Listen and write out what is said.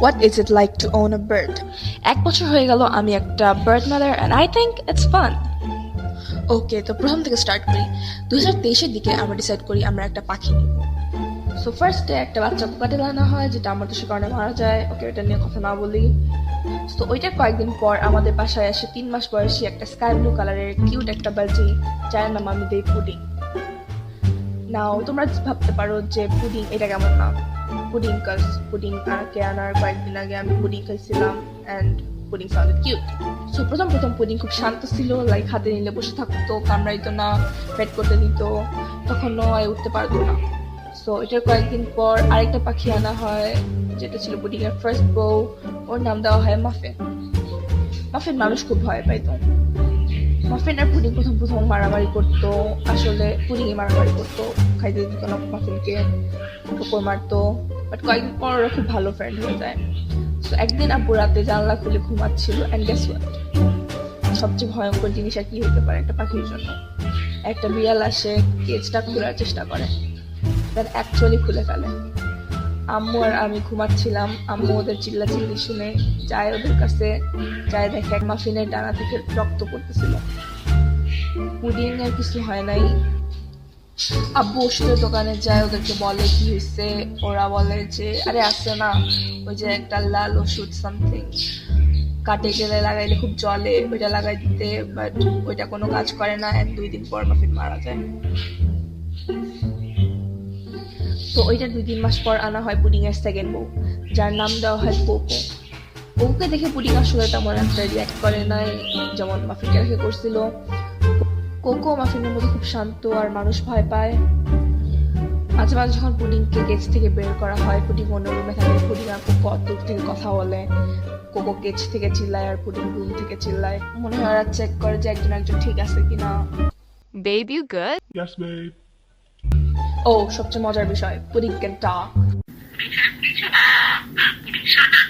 What is it like to own a bird? 1 বছর হয়ে গেল আমি একটা bird mother and I think it's fun. ওকে, তো প্রথম থেকে স্টার্ট করি। 2023-এর দিকে আমরা ডিসাইড করি আমরা একটা পাখি নিব। সো ফার্স্টে একটা বাচ্চা কোকাটেল আনা হয় যেটা আমার দেশের কারণে মারা যায়। ওকে, এটা নিয়ে কথা না বলি। তো ওইটা কয়েকদিন পর আমাদের বাসায় আসে 3 মাস বয়সী একটা স্কাই ব্লু কালারের কিউট একটা বাজি, যার নাম আমি দেই পুডিং। নাও তোমরা ভাবতে পারো যে পুডিং এটা কেমন নাম। পুডিং পুডিং কে আনার কয়েকদিন আগে আমি পুডিং খাইছিলাম and pudding sounded cute. So প্রথম পুডিং খুব শান্ত ছিল, লাইক হাতে নিলে বসে থাকতো, কামড়াইতো না, পেট করতে দিত, তখন নয় উঠতে পারতো না। সো এটার কয়েকদিন পর আরেকটা পাখি আনা হয় যেটা ছিল পুডিং এর ফার্স্ট বউ। ওর নাম দেওয়া হয় মাফিন। মানুষ খুব ভয় পাইতো। মাফিন আর পুডিং প্রথম মারামারি করতো, আসলে পুডিং এ মারামারি করতো, খাইতে দিত না মাফিনকে, ঠোকর মারতো। বাট কয়েকদিন পর ওরা খুব ভালো ফ্রেন্ড হয়ে যায়। সো একদিন আব্বু রাতে জানলা খুলে ঘুমাচ্ছিল অ্যান্ড গেস হোয়াট, সবচেয়ে ভয়ঙ্কর জিনিস আর কি হতে পারে একটা পাখির জন্য। একটা বিড়াল আসে, কেজটা খোলার চেষ্টা করে, দেন অ্যাকচুয়ালি খুলে ফেলে। আম্মু আর আমি ঘুমাচ্ছিলাম, আম্মু ওদের চিল্লাচিল্লি শুনে যায় ওদের কাছে, যায় দেখে মাফিনের ডানা থেকে রক্ত পড়তেছিল। পুডিং এর কিছু হয় নাই। আব্বু ওষুধের দোকানে যায়, ওদেরকে বলে কি হয়েছে। ওরা বলে যে আরে আসছে না, ওই যে একটা লাল ওষুধ সামথিং, কাটে গেলে লাগাইলে খুব জ্বলে, ওইটা লাগাই দিতে, বাট ওইটা কোনো কাজ করে না। 2 দিন পর মাফিন মারা যায়। তো ওইটা 2-3 মাস পর আনা হয় পুডিং এর সেকেন্ড বউ, যার নাম দেওয়া হয় কোকো। কোকোকে দেখে পুডিং আসলে তেমন একটা রিয়াক্ট করে নাই যেমন মাফিনকে দেখে করছিল। কোকো মাফিনের মধ্যে খুব শান্ত আর মানুষ ভয় পায়। মাঝে মাঝে যখন পুডিংকে কেজ থেকে বের করা হয়, পুডিং অন্য রুমে থাকে, পুডিং আর কোকো দূর থেকে কথা বলে। কোকো কেজ থেকে চিল্লায় আর পুডিং রুম থেকে চিল্লায়। মনে হয় ওরা চেক করে যে একজন ঠিক আছে কিনা। Babe, you good? Yes, babe. ও সবচেয়ে মজার বিষয়, pudding can talk. Shut up.